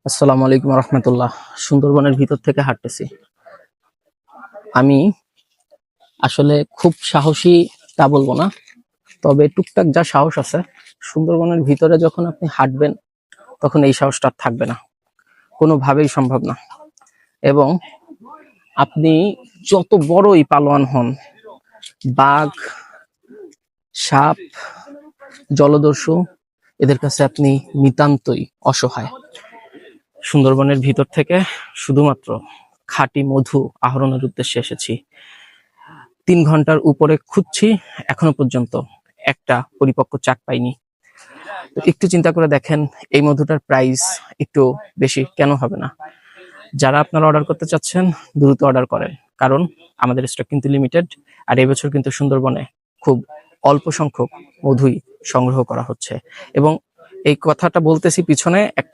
আসসালামু আলাইকুম রহমতুল্লাহ। সুন্দরবনের ভিতর থেকে হাঁটতেছি। আমি আসলে খুব সাহসী তা বলবো না, তবে টুকটাক যা সাহস আছে। সুন্দরবনের ভিতরে যখন আপনি হাঁটবেন তখন এই সাহসটা আর থাকবে না, কোনোভাবেই সম্ভব না। এবং আপনি যত বড়ই পালোয়ান হন, বাঘ, সাপ, জলদস্যু, এদের কাছে আপনি নিতান্তই অসহায়। সুন্দরবনের ভিতর থেকে শুধুমাত্র খাঁটি মধু আহরণের উদ্দেশ্যে এসেছি। 3 ঘন্টার উপরে খুঁজছি, এখনো পর্যন্ত একটা পরিপক্ক চাক পাইনি। তো একটু চিন্তা করে দেখেন, এই মধুটার প্রাইস একটু বেশি কেন হবে না? যারা আপনারা অর্ডার করতে চাচ্ছেন দ্রুত অর্ডার করেন, কারণ আমাদের স্টক কিন্তু লিমিটেড। আর এবছর কিন্তু সুন্দরবনে খুব অল্প সংখ্যক মধুই সংগ্রহ করা হচ্ছে। এবং এই কথাটা বলতেছি পিছনে একটা